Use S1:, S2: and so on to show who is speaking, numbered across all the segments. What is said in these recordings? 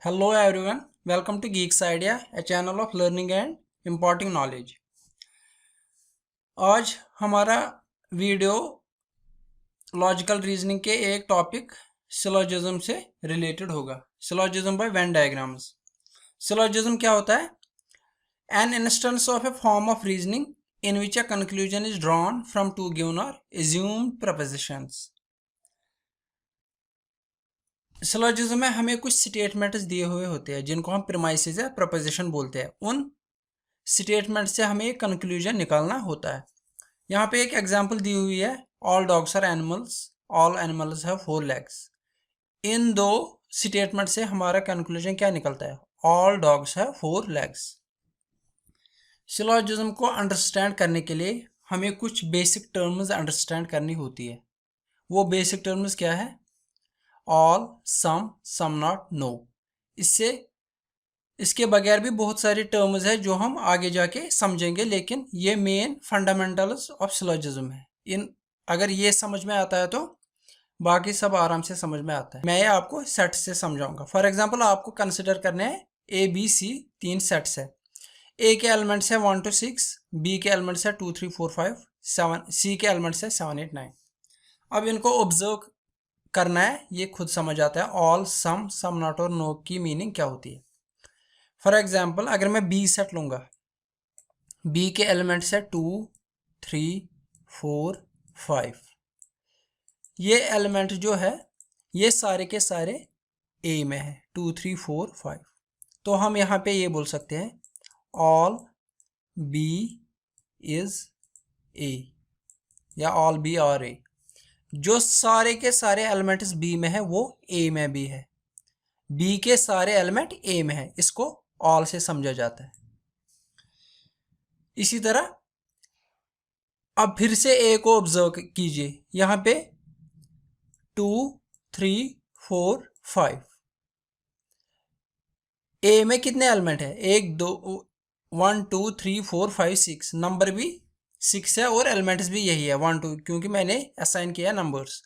S1: Hello everyone, welcome to Geeks Idea, a channel of learning and imparting knowledge. आज हमारा video logical reasoning के एक topic syllogism से related होगा. Syllogism by Venn diagrams. Syllogism क्या होता है? An instance of a form of reasoning in which a conclusion is drawn from two given or assumed propositions. Syllogism में हमें कुछ स्टेटमेंट्स दिए हुए होते हैं जिनको हम प्रीमाइसेस या प्रपोजिशन बोलते हैं. उन स्टेटमेंट से हमें एक कंक्लूजन निकालना होता है. यहाँ पे एक एग्जांपल दी हुई है, all dogs are animals, all animals have 4 legs. इन दो स्टेटमेंट से हमारा कंक्लूजन क्या निकलता है? All dogs have 4 legs. Syllogism को अंडरस्टैंड करने के लिए हमें कुछ बेसिक टर्म्स अंडरस्टैंड करनी होती है. वो बेसिक टर्म्स क्या है? All, some not, no. इसके बगैर भी बहुत सारी टर्म्स है जो हम आगे जाके समझेंगे, लेकिन ये मेन फंडामेंटल्स ऑफ सिलोजिज्म है. अगर ये समझ में आता है तो बाकी सब आराम से समझ में आता है. मैं ये आपको सेट से समझाऊंगा. फॉर एग्जांपल आपको कंसिडर करने हैं ए बी सी 3 सेट्स है. ए के एलिमेंट्स है 1 to 6, बी के एलिमेंट्स है 2 3 4 5 7, सी के एलिमेंट्स है 7 8 9. अब इनको ऑब्जर्व करना है, ये खुद समझ आता है. ऑल, सम नॉट और नो की मीनिंग क्या होती है. फॉर एग्जाम्पल अगर मैं बी सेट लूंगा, बी के एलिमेंट्स है 2 3 4 5. ये एलिमेंट जो है ये सारे के सारे ए में है, 2 3 4 5. तो हम यहाँ पे ये बोल सकते हैं ऑल बी इज ए या ऑल बी आर ए. जो सारे के सारे एलिमेंट्स बी में है वो ए में भी है. बी के सारे एलिमेंट ए में है, इसको ऑल से समझा जाता है. इसी तरह अब फिर से ए को ऑब्जर्व कीजिए. यहां पे 2 3 4 5. ए में कितने एलिमेंट है? 1 2 1 2 3 4 5 6. नंबर भी 6 है और एलिमेंट्स भी यही है 1 2, क्योंकि मैंने असाइन किया नंबर्स.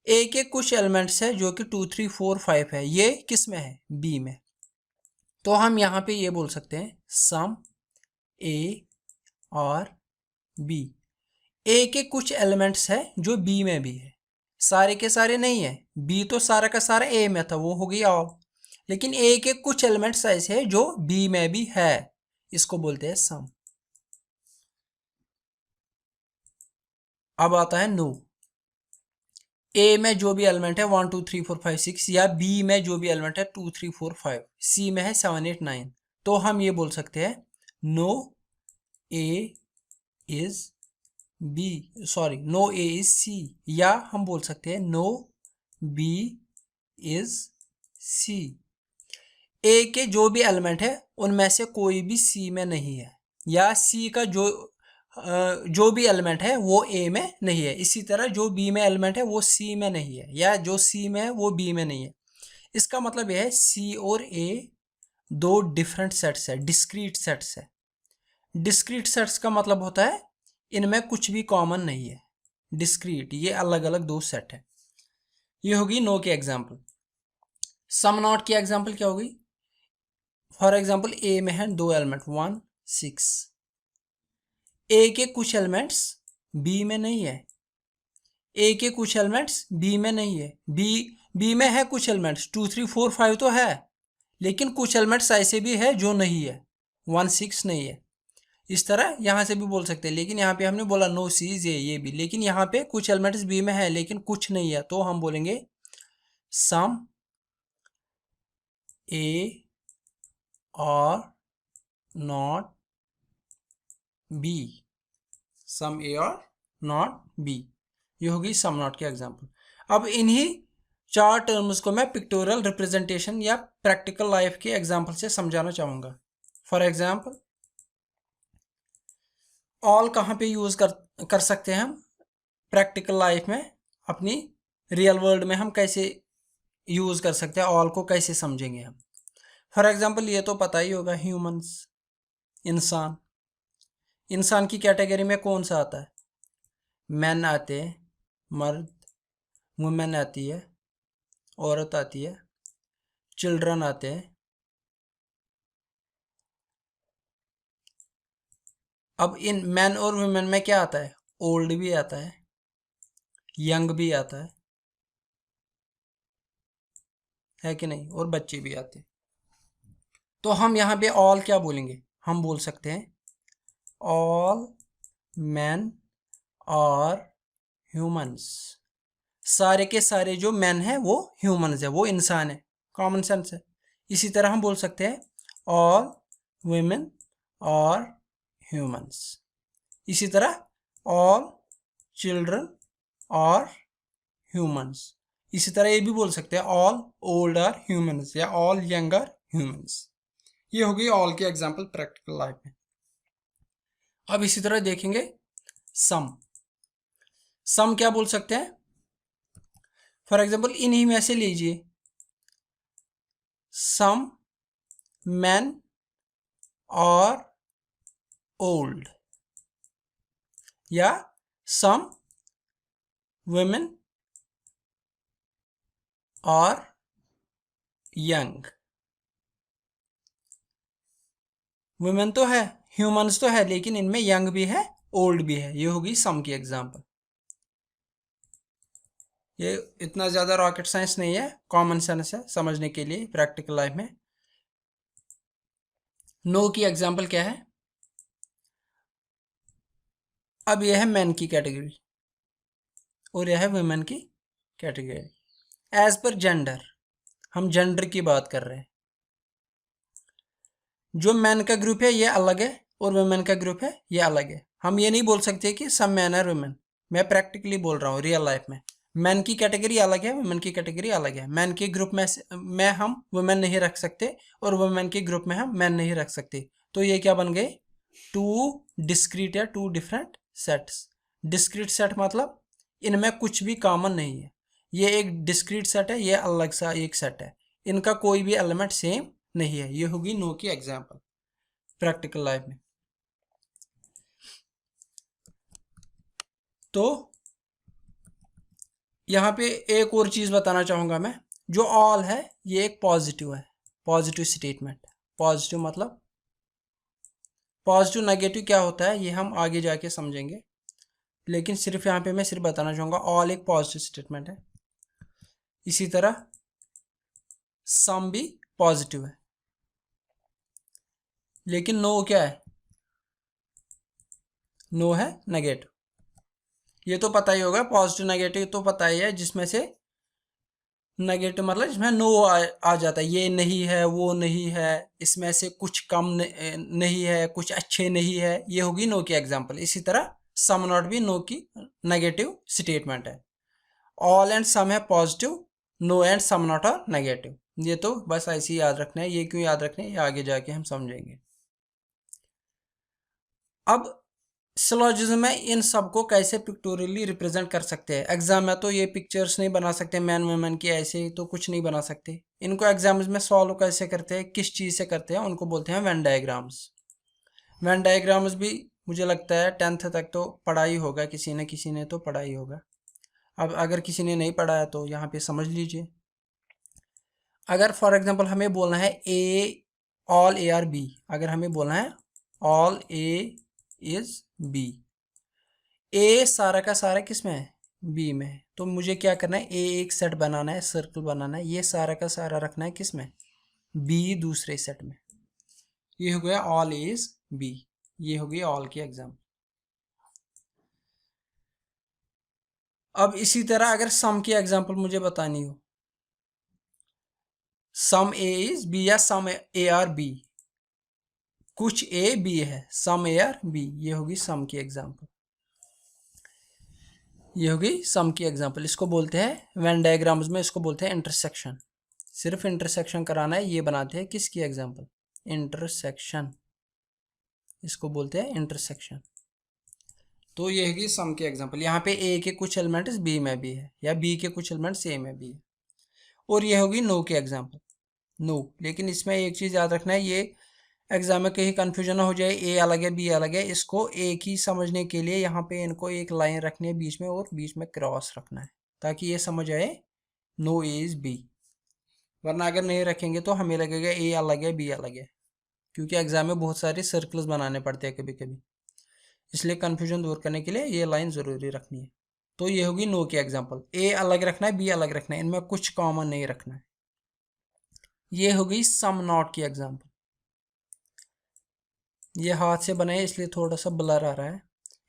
S1: ए के कुछ एलिमेंट्स है जो कि 2 3 4 5 है. ये किस में है? बी में. तो हम यहाँ पे ये बोल सकते हैं सम ए और बी. ए के कुछ एलिमेंट्स है जो बी में भी है, सारे के सारे नहीं है. बी तो सारा का सारा ए में था, वो हो गई ऑल. लेकिन ए के कुछ एलिमेंट्स ऐसे है जो बी में भी है, इसको बोलते हैं सम. अब आता है नो. ए में जो भी एलिमेंट है 1 2 3 4 5 6, या बी में जो भी एलिमेंट है 2 3 4 5, सी में है 7 8 9. तो हम ये बोल सकते हैं no A is B, sorry no A is C. या हम बोल सकते हैं no B is C. A के जो भी एलिमेंट है उनमें से कोई भी सी में नहीं है, या सी का जो भी एलिमेंट है वो ए में नहीं है. इसी तरह जो बी में एलिमेंट है वो सी में नहीं है, या जो सी में है वो बी में नहीं है. इसका मतलब यह है सी और ए दो डिफरेंट सेट्स है, डिस्क्रीट सेट्स है. डिस्क्रीट सेट्स का मतलब होता है इनमें कुछ भी कॉमन नहीं है. डिस्क्रीट, ये अलग अलग दो सेट है. ये होगी नो की एग्जांपल. सम नॉट की एग्जांपल क्या होगी? फॉर एग्जांपल ए में है 2 एलिमेंट 1 6. ए के कुछ एलिमेंट्स बी में नहीं है. ए के कुछ एलिमेंट्स बी में नहीं है. बी में है कुछ एलिमेंट्स 2 3 4 5 तो है, लेकिन कुछ एलिमेंट्स ऐसे भी है जो नहीं है, 1 6 नहीं है. इस तरह यहां से भी बोल सकते हैं, लेकिन यहाँ पे हमने बोला नो सी इज ये भी, लेकिन यहाँ पे कुछ एलिमेंट्स बी में है लेकिन कुछ नहीं है. तो हम बोलेंगे सम ए और नॉट बी. सम ए और नॉट बी. ये होगी सम नॉट की एग्जांपल. अब इन्हीं 4 टर्म्स को मैं पिक्टोरियल रिप्रेजेंटेशन या प्रैक्टिकल लाइफ के एग्जांपल से समझाना चाहूंगा. फॉर एग्जांपल ऑल कहाँ पे यूज कर सकते हैं हम प्रैक्टिकल लाइफ में? अपनी रियल वर्ल्ड में हम कैसे यूज कर सकते हैं, ऑल को कैसे समझेंगे हम? फॉर एग्जांपल ये तो पता ही होगा, ह्यूमंस, इंसान. इंसान की कैटेगरी में कौन सा आता है? मैन आते हैं, मर्द, वुमेन आती है, औरत आती है, चिल्ड्रन आते हैं। अब इन मैन और वुमेन में क्या आता है? ओल्ड भी आता है, यंग भी आता है कि नहीं, और बच्चे भी आते हैं। तो हम यहाँ पे ऑल क्या बोलेंगे? हम बोल सकते हैं ऑल मैन और ह्यूमंस। सारे के सारे जो मैन है वो ह्यूमंस है, वो इंसान है, कॉमन सेंस है। इसी तरह हम बोल सकते हैं ऑल वुमेन और ह्यूमंस। इसी तरह ऑल चिल्ड्रन और ह्यूमंस। इसी तरह ये भी बोल सकते हैं ऑल ओल्ड आर ह्यूमंस या ऑल यंग आर ह्यूमंस। ये हो गई ऑल की एग्जांपल प्रैक्टिकल लाइफ में। अब इसी तरह देखेंगे सम। सम क्या बोल सकते हैं? फॉर एग्जांपल इन्हीं में से लीजिए, सम मैन और ओल्ड, या सम वुमेन और यंग। वुमेन तो है, ह्यूमंस तो है, लेकिन इनमें यंग भी है, ओल्ड भी है। ये होगी सम की एग्जांपल। ये इतना ज़्यादा रॉकेट साइंस नहीं है, कॉमन सेंस है समझने के लिए प्रैक्टिकल लाइफ में। नो की एग्जांपल क्या है? अब यह है मैन की कैटेगरी और यह है वुमेन की कैटेगरी। एज पर जेंडर, हम जेंडर की बात कर रहे हैं। जो मैन का ग्रुप है ये अलग है और वुमेन का ग्रुप है ये अलग है। हम ये नहीं बोल सकते कि सब मैन और वुमेन। मैं प्रैक्टिकली बोल रहा हूँ, रियल लाइफ में मैन की कैटेगरी अलग है, वुमेन की कैटेगरी अलग है। मैन के ग्रुप में हम वुमेन नहीं रख सकते और वुमेन के ग्रुप में हम मैन नहीं रख सकते। तो ये क्या बन गए? टू डिस्क्रीट या two different sets. Discrete set मतलब इनमें कुछ भी कॉमन नहीं है। ये एक डिस्क्रीट सेट है, ये अलग सा एक सेट है, इनका कोई भी एलिमेंट सेम नहीं है। ये होगी नो की एग्जांपल प्रैक्टिकल लाइफ में। तो यहाँ पे एक और चीज़ बताना चाहूँगा मैं। जो ऑल है ये एक पॉजिटिव है, पॉजिटिव स्टेटमेंट। पॉजिटिव मतलब पॉजिटिव नेगेटिव क्या होता है ये हम आगे जाके समझेंगे, लेकिन सिर्फ यहाँ पे मैं सिर्फ बताना चाहूँगा ऑल एक पॉजिटिव स्टेटमेंट है। इसी तरह सम भी पॉजिटिव है, लेकिन नो क्या है? नो है नेगेटिव। ये तो पता ही होगा, पॉजिटिव नेगेटिव तो पता ही है। जिसमें से नेगेटिव मतलब जिसमें नो आ जाता है, ये नहीं है, वो नहीं है, इसमें से कुछ कम नहीं है, कुछ अच्छे नहीं है। ये होगी नो की एग्जांपल। इसी तरह सम नॉट भी नो की नेगेटिव स्टेटमेंट है। ऑल एंड सम है positive, no and some not are negative. ये तो बस ऐसे ही याद रखना है। ये क्यों याद रखना है ये आगे जाके हम समझेंगे। अब सिलोजिज्म में इन सबको कैसे पिक्टोरियली रिप्रेजेंट कर सकते हैं? एग्जाम में तो ये पिक्चर्स नहीं बना सकते मैन वुमेन की, ऐसे ही तो कुछ नहीं बना सकते। इनको एग्जाम्स में सॉल्व कैसे करते हैं, किस चीज़ से करते हैं, उनको बोलते हैं वेन डायग्राम्स। वेन डायग्राम्स भी मुझे लगता है 10th तक तो पढ़ा ही होगा, किसी ने तो पढ़ा ही होगा। अब अगर किसी ने नहीं पढ़ा है तो यहाँ पे समझ लीजिए। अगर फॉर एग्जाम्पल हमें बोलना है ए ऑल ए आर बी, अगर हमें बोलना है ऑल ए इज बी, ए सारा का सारा किस में है? बी में है। तो मुझे क्या करना है? ए एक सेट बनाना है, सर्कल बनाना है, ये सारा का सारा रखना है किस में? बी दूसरे सेट में। ये हो गया ऑल इज बी। ये हो गई ऑल की एग्जाम्पल। अब इसी तरह अगर सम की एग्जाम्पल मुझे बतानी हो, सम ए इज बी या सम ए आर बी, कुछ ए बी है, सम ए आर बी, ये होगी सम की एग्जाम्पल। ये होगी सम की एग्जाम्पल। इसको बोलते हैं वेन डायग्राम्स में, इसको बोलते हैं इंटरसेक्शन। सिर्फ इंटरसेक्शन कराना है, ये बनाते हैं किसकी एग्जाम्पल? इंटरसेक्शन। इसको बोलते हैं इंटरसेक्शन। तो ये होगी सम की एग्जाम्पल। यहाँ पे ए के कुछ एलिमेंट्स बी में भी है या बी के कुछ एलिमेंट्स ए में भी है। और ये होगी नो की एग्जाम्पल। नो, लेकिन इसमें एक चीज़ याद रखना है, ये एग्जाम में कहीं कंफ्यूजन ना हो जाए, ए अलग है बी अलग है। इसको एक ही समझने के लिए यहाँ पे इनको एक लाइन रखनी है बीच में और बीच में क्रॉस रखना है, ताकि ये समझ आए नो ए इज बी। वरना अगर नहीं रखेंगे तो हमें लगेगा ए अलग है बी अलग है, क्योंकि एग्जाम में बहुत सारे सर्कल्स बनाने पड़ते हैं कभी कभी, इसलिए कन्फ्यूजन दूर करने के लिए ये लाइन ज़रूरी रखनी है। तो ये होगी नो की एग्जाम्पल, ए अलग रखना है बी अलग रखना है, इनमें कुछ कॉमन नहीं रखना है। ये हो गई सम नॉट की एग्जाम्पल। ये हाथ से बनाए इसलिए थोड़ा सा ब्लर आ रहा है।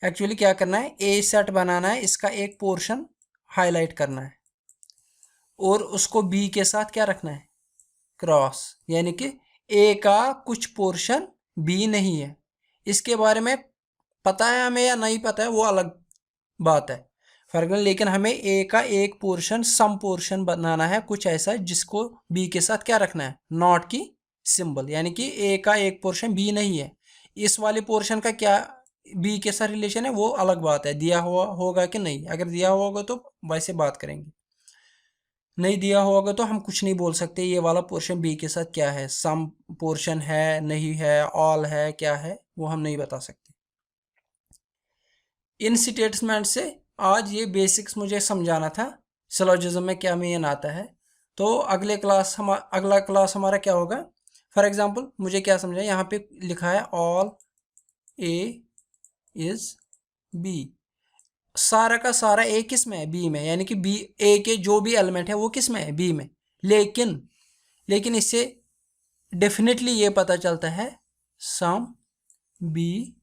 S1: एक्चुअली क्या करना है, ए सेट बनाना है, इसका एक पोर्शन हाईलाइट करना है और उसको बी के साथ क्या रखना है, क्रॉस, यानी कि ए का कुछ पोर्शन बी नहीं है। इसके बारे में पता है हमें या नहीं पता है वो अलग बात है, फर्क नहीं, लेकिन हमें ए का एक पोर्शन सम पोर्शन बनाना है, कुछ ऐसा जिसको बी के साथ क्या रखना है, नॉट की सिंबल, यानी कि ए का एक पोर्शन बी नहीं है। इस वाले पोर्शन का क्या बी के साथ रिलेशन है वो अलग बात है, दिया हुआ होगा कि नहीं, अगर दिया हुआ होगा तो वैसे बात करेंगे, नहीं दिया होगा तो हम कुछ नहीं बोल सकते ये वाला पोर्शन बी के साथ क्या है, सम पोर्शन है नहीं है, ऑल है, क्या है, वो हम नहीं बता सकते। इन स्टेटमेंट से आज ये बेसिक्स मुझे समझाना था, सिलोजिज्म में क्या मीन आता है। तो अगला क्लास हमारा क्या होगा, फॉर एग्जांपल मुझे क्या समझा, यहाँ पे लिखा है ऑल ए इज बी, सारा का सारा ए किस में है, बी में, यानी कि बी ए के जो भी एलिमेंट है वो किस में है, बी में। लेकिन इससे डेफिनेटली ये पता चलता है सम बी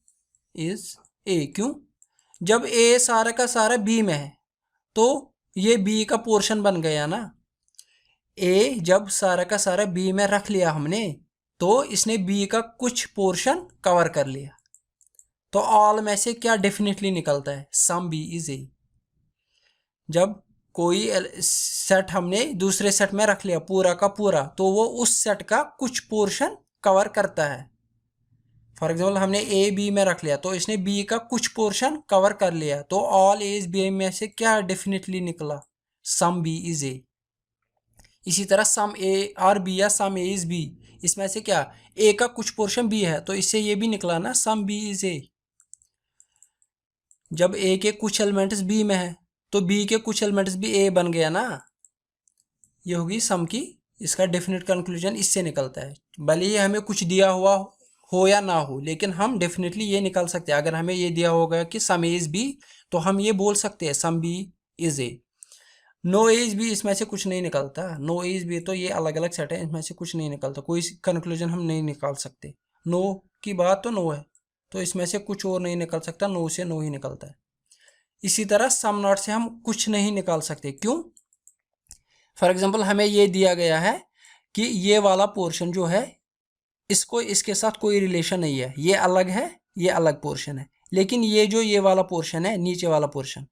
S1: इज ए, क्यों, जब ए सारा का सारा बी में है तो ये बी का पोर्शन बन गया ना, ए जब सारा का सारा बी में रख लिया हमने तो इसने बी का कुछ पोर्शन कवर कर लिया, तो ऑल में से क्या डेफिनेटली निकलता है, सम बी इज ए। जब कोई सेट हमने दूसरे सेट में रख लिया पूरा का पूरा, तो वो उस सेट का कुछ पोर्शन कवर करता है। फॉर एग्जाम्पल हमने ए बी में रख लिया तो इसने बी का कुछ पोर्शन कवर कर लिया, तो ऑल ए इज बी में से क्या डेफिनेटली निकला, सम बी इज ए। इसी तरह सम ए आर बी या सम ए इज बी, इसमें से क्या ए का कुछ पोर्शन बी है तो इससे ये भी निकला ना सम बी इज ए। जब ए के कुछ एलिमेंट्स बी में है तो बी के कुछ एलिमेंट्स भी ए बन गया ना, ये होगी सम की, इसका डेफिनेट कंक्लूजन इससे निकलता है। भले ही हमें कुछ दिया हुआ हो या ना हो, लेकिन हम डेफिनेटली ये निकाल सकते हैं, अगर हमें ये दिया होगा कि सम ए इज बी तो हम ये बोल सकते हैं some B is A. No A is B इसमें से कुछ नहीं निकलता, नो ए इज बी तो ये अलग अलग सेट है, इसमें से कुछ नहीं निकलता, कोई कंक्लूजन हम नहीं निकाल सकते। नो की बात तो नो है तो इसमें से कुछ और नहीं निकल सकता, नो से नो ही निकलता है। इसी तरह सम नॉट से हम कुछ नहीं निकाल सकते, क्यों, फॉर एग्जाम्पल हमें ये दिया गया है कि ये वाला पोर्शन जो है इसको इसके साथ कोई रिलेशन नहीं है, ये अलग है ये अलग पोर्शन है, लेकिन ये वाला पोर्शन है नीचे वाला पोर्शन,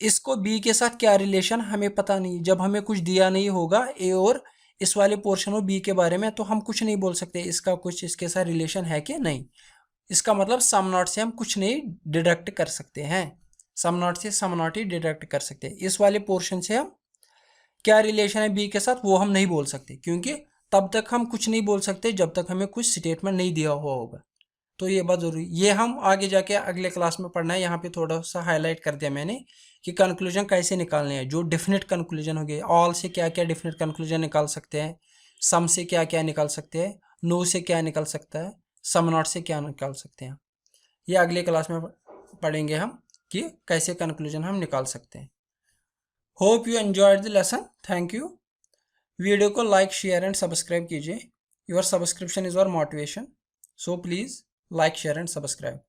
S1: इसको बी के साथ क्या रिलेशन हमें पता नहीं। जब हमें कुछ दिया नहीं होगा ए और इस वाले पोर्शन और बी के बारे में तो हम कुछ नहीं बोल सकते इसका कुछ इसके साथ रिलेशन है कि नहीं। इसका मतलब सम नॉट से हम कुछ नहीं डिडक्ट कर सकते हैं, सम नॉट से सम नॉट ही डिडक्ट कर सकते हैं। इस वाले पोर्शन से हम क्या रिलेशन है बी के साथ वो हम नहीं बोल सकते, क्योंकि तब तक हम कुछ नहीं बोल सकते जब तक हमें कुछ स्टेटमेंट नहीं दिया हुआ होगा। तो ये बात जरूरी, ये हम आगे जाके अगले क्लास में पढ़ना है। यहाँ पे थोड़ा सा हाईलाइट कर दिया मैंने कि कंक्लूजन कैसे निकालने हैं, जो डेफिनेट कंक्लूजन हो गए, ऑल से क्या क्या डेफिनेट कंक्लूजन निकाल सकते हैं, सम से क्या क्या निकाल सकते हैं, नो से क्या निकल सकता है, सम नॉट से क्या निकाल सकते हैं। ये अगले क्लास में पढ़ेंगे हम कि कैसे कंक्लूजन हम निकाल सकते हैं। Hope you enjoyed the lesson, thank you. Video को लाइक शेयर एंड सब्सक्राइब कीजिए, your subscription is your motivation, so please like share and subscribe.